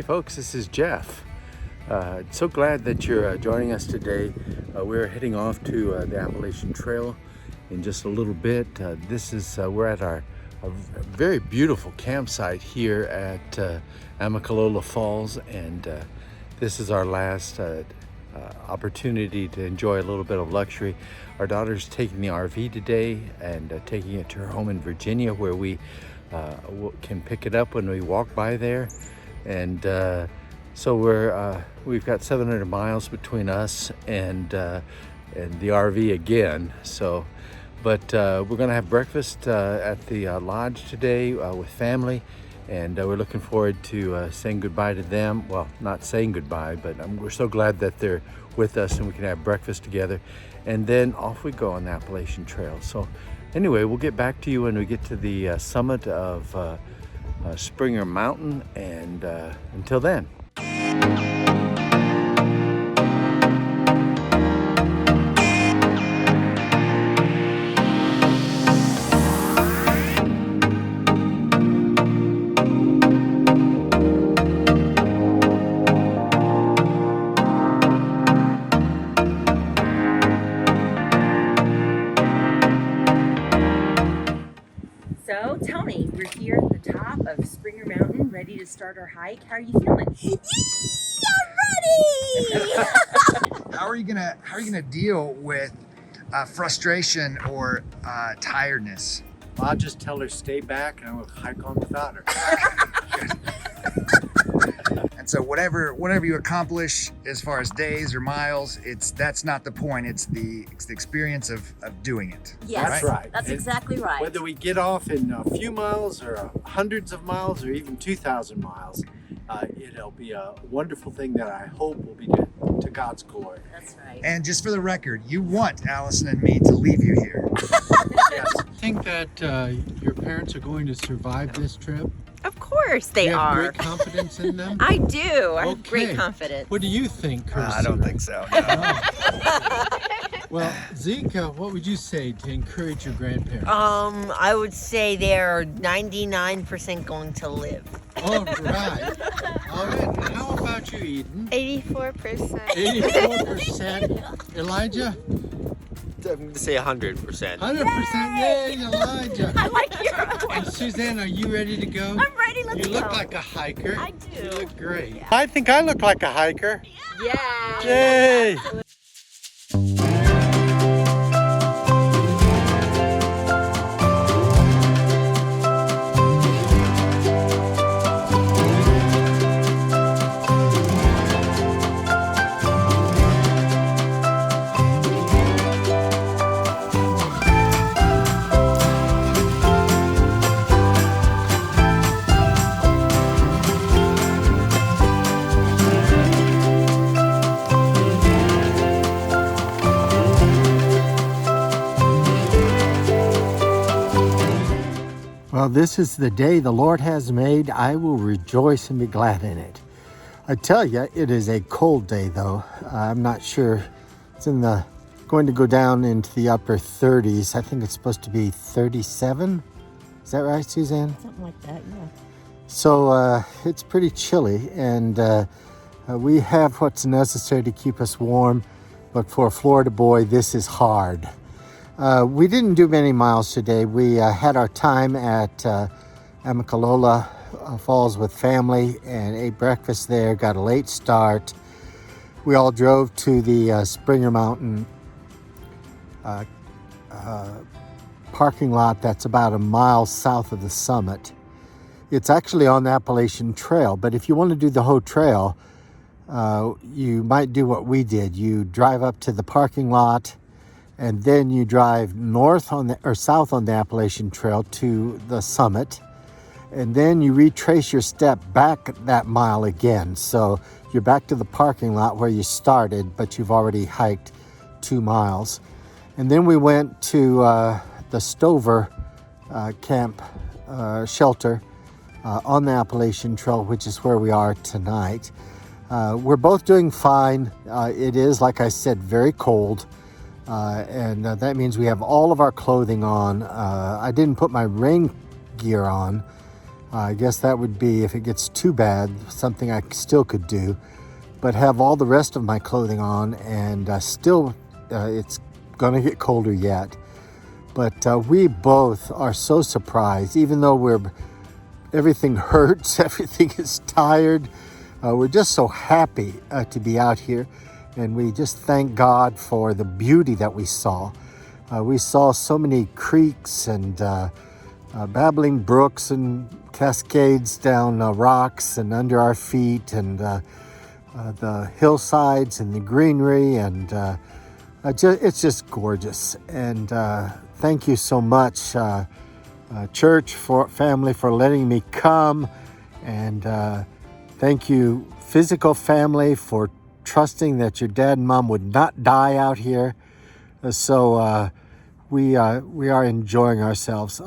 Hey folks, this is Jeff. So glad that you're joining us today. We're heading off to the Appalachian Trail in just a little bit. We're at a very beautiful campsite here at Amicalola Falls, and this is our last opportunity to enjoy a little bit of luxury. Our daughter's taking the RV today and taking it to her home in Virginia, where we can pick it up when we walk by there. And so we've got 700 miles between us and the RV again. So, but we're gonna have breakfast at the lodge today with family, and we're looking forward to saying goodbye to them. Well, not saying goodbye, but we're so glad that they're with us and we can have breakfast together. And then off we go on the Appalachian Trail. So anyway, we'll get back to you when we get to the summit of Springer Mountain, and until then. So tell me, we're here at the top of Springer Mountain, ready to start our hike. How are you feeling? Yee, I'm ready! How are you gonna deal with frustration or tiredness? I'll just tell her stay back and we'll hike on without her. And so whatever you accomplish as far as days or miles, that's not the point. It's the experience of doing it. Yes, That's right. That's exactly right. Whether we get off in a few miles or hundreds of miles or even 2,000 miles, it'll be a wonderful thing that I hope will be to God's glory. That's right. And just for the record, you want Allison and me to leave you here. Think that your parents are going to survive this trip? Of course they You have are. great confidence in them? I do. I have great Okay. confidence. What do you think, Kirsty? I don't think so. No. Well, Zeke, what would you say to encourage your grandparents? I would say they're 99% going to live. All right. All right. And how about you, Eden? 84%. 84%. Elijah? I'm going to say 100%. 100%. Yay, Elijah. I like your And Suzanne, are you ready to go? I'm ready. Let's You go. look like a hiker. I do. You look great. Yeah. I think I look like a hiker. Yeah. Yay! Well, this is the day the Lord has made. I will rejoice and be glad in it. I tell you, it is a cold day, though. I'm not sure. It's going to go down into the upper 30s. I think it's supposed to be 37. Is that right, Suzanne? Something like that, yeah. So it's pretty chilly, and we have what's necessary to keep us warm. But for a Florida boy, this is hard. We didn't do many miles today. We had our time at Amicalola Falls with family and ate breakfast there, got a late start. We all drove to the Springer Mountain parking lot that's about a mile south of the summit. It's actually on the Appalachian Trail, but if you want to do the whole trail, you might do what we did. You drive up to the parking lot, and then you drive south on the Appalachian Trail to the summit, and then you retrace your step back that mile again. So you're back to the parking lot where you started, but you've already hiked 2 miles. And then we went to the Stover camp shelter on the Appalachian Trail, which is where we are tonight. We're both doing fine. It is, like I said, very cold. And that means we have all of our clothing on. I didn't put my rain gear on I guess that would be, if it gets too bad, something I still could do, but have all the rest of my clothing on, and still it's gonna get colder yet. But we both are so surprised, even though everything hurts, everything is tired. We're just so happy to be out here, and we just thank God for the beauty that we saw. We saw so many creeks and babbling brooks and cascades down rocks and under our feet, and the hillsides and the greenery, and it's just gorgeous. And thank you so much, church family, for letting me come, and thank you, physical family, for trusting that your dad and mom would not die out here. So we are enjoying ourselves.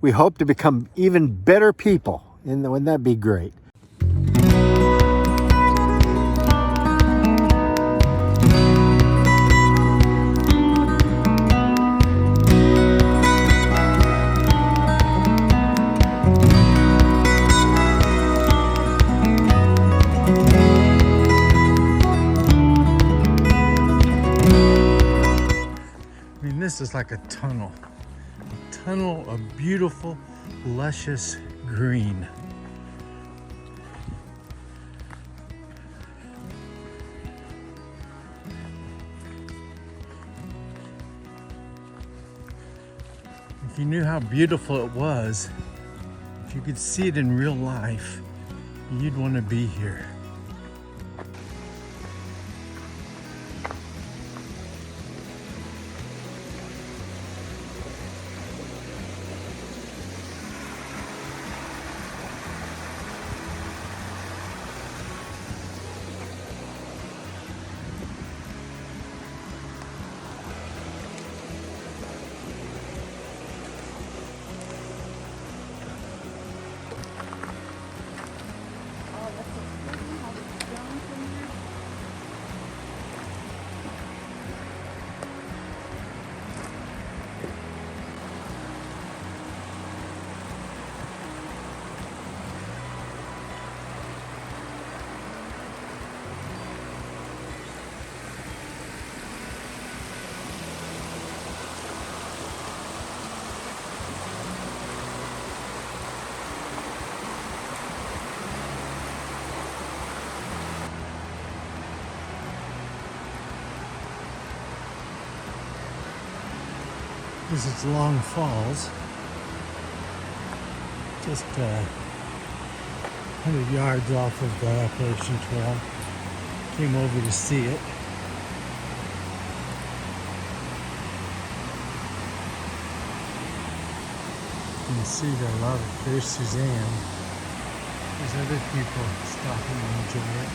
We hope to become even better people. Wouldn't that be great? This is like a tunnel of beautiful, luscious green. If you knew how beautiful it was, if you could see it in real life, you'd want to be here. This is Long Falls, just 100 yards off of the Appalachian Trail. Came over to see it. You can see that a lot of, there's Suzanne. There's other people stopping to enjoy it.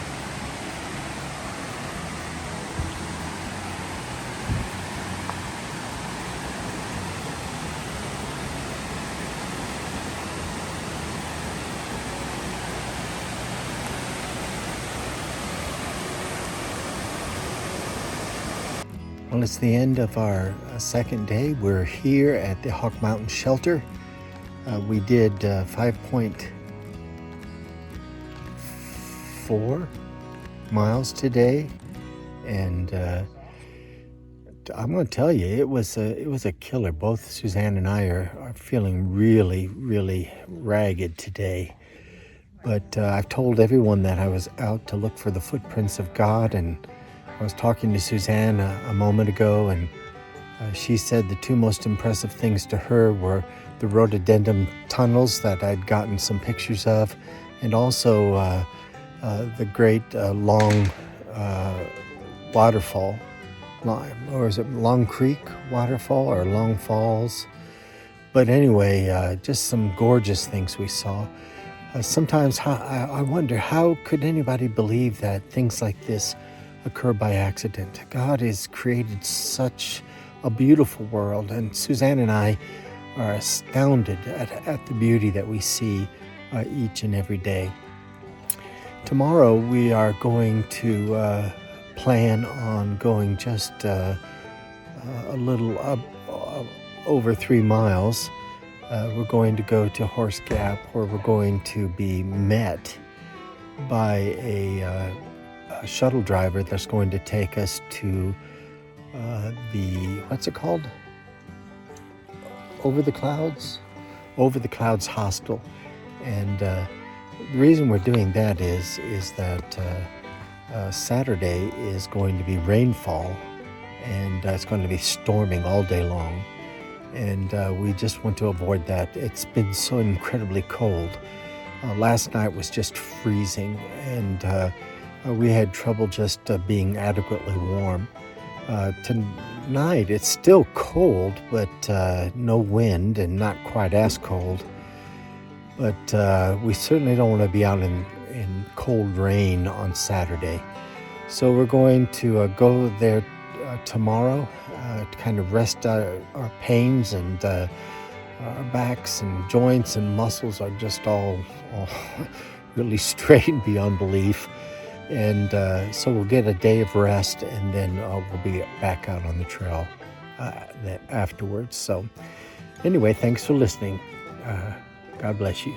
Well, it's the end of our second day. We're here at the Hawk Mountain Shelter. We did 5.4 miles today, and I'm going to tell you, it was a killer. Both Suzanne and I are feeling really, really ragged today. But I've told everyone that I was out to look for the footprints of God, and I was talking to Suzanne a moment ago, and she said the two most impressive things to her were the rhododendron tunnels that I'd gotten some pictures of, and also the great long waterfall, or is it Long Creek waterfall or Long Falls? But anyway, just some gorgeous things we saw. Sometimes I wonder, how could anybody believe that things like this occur by accident? God has created such a beautiful world, and Suzanne and I are astounded at the beauty that we see each and every day. Tomorrow we are going to plan on going just a little over 3 miles We're going to go to Horse Gap, where we're going to be met by a shuttle driver that's going to take us to what's it called? Over the Clouds Hostel. And the reason we're doing that is that Saturday is going to be rainfall, and it's going to be storming all day long. And we just want to avoid that. It's been so incredibly cold. Last night was just freezing, and we had trouble just being adequately warm. Tonight it's still cold, but no wind and not quite as cold. But we certainly don't want to be out in cold rain on Saturday. So we're going to go there tomorrow to kind of rest our pains, and our backs and joints and muscles are just all really strained beyond belief. And so we'll get a day of rest, and then we'll be back out on the trail afterwards. So anyway, thanks for listening. God bless you.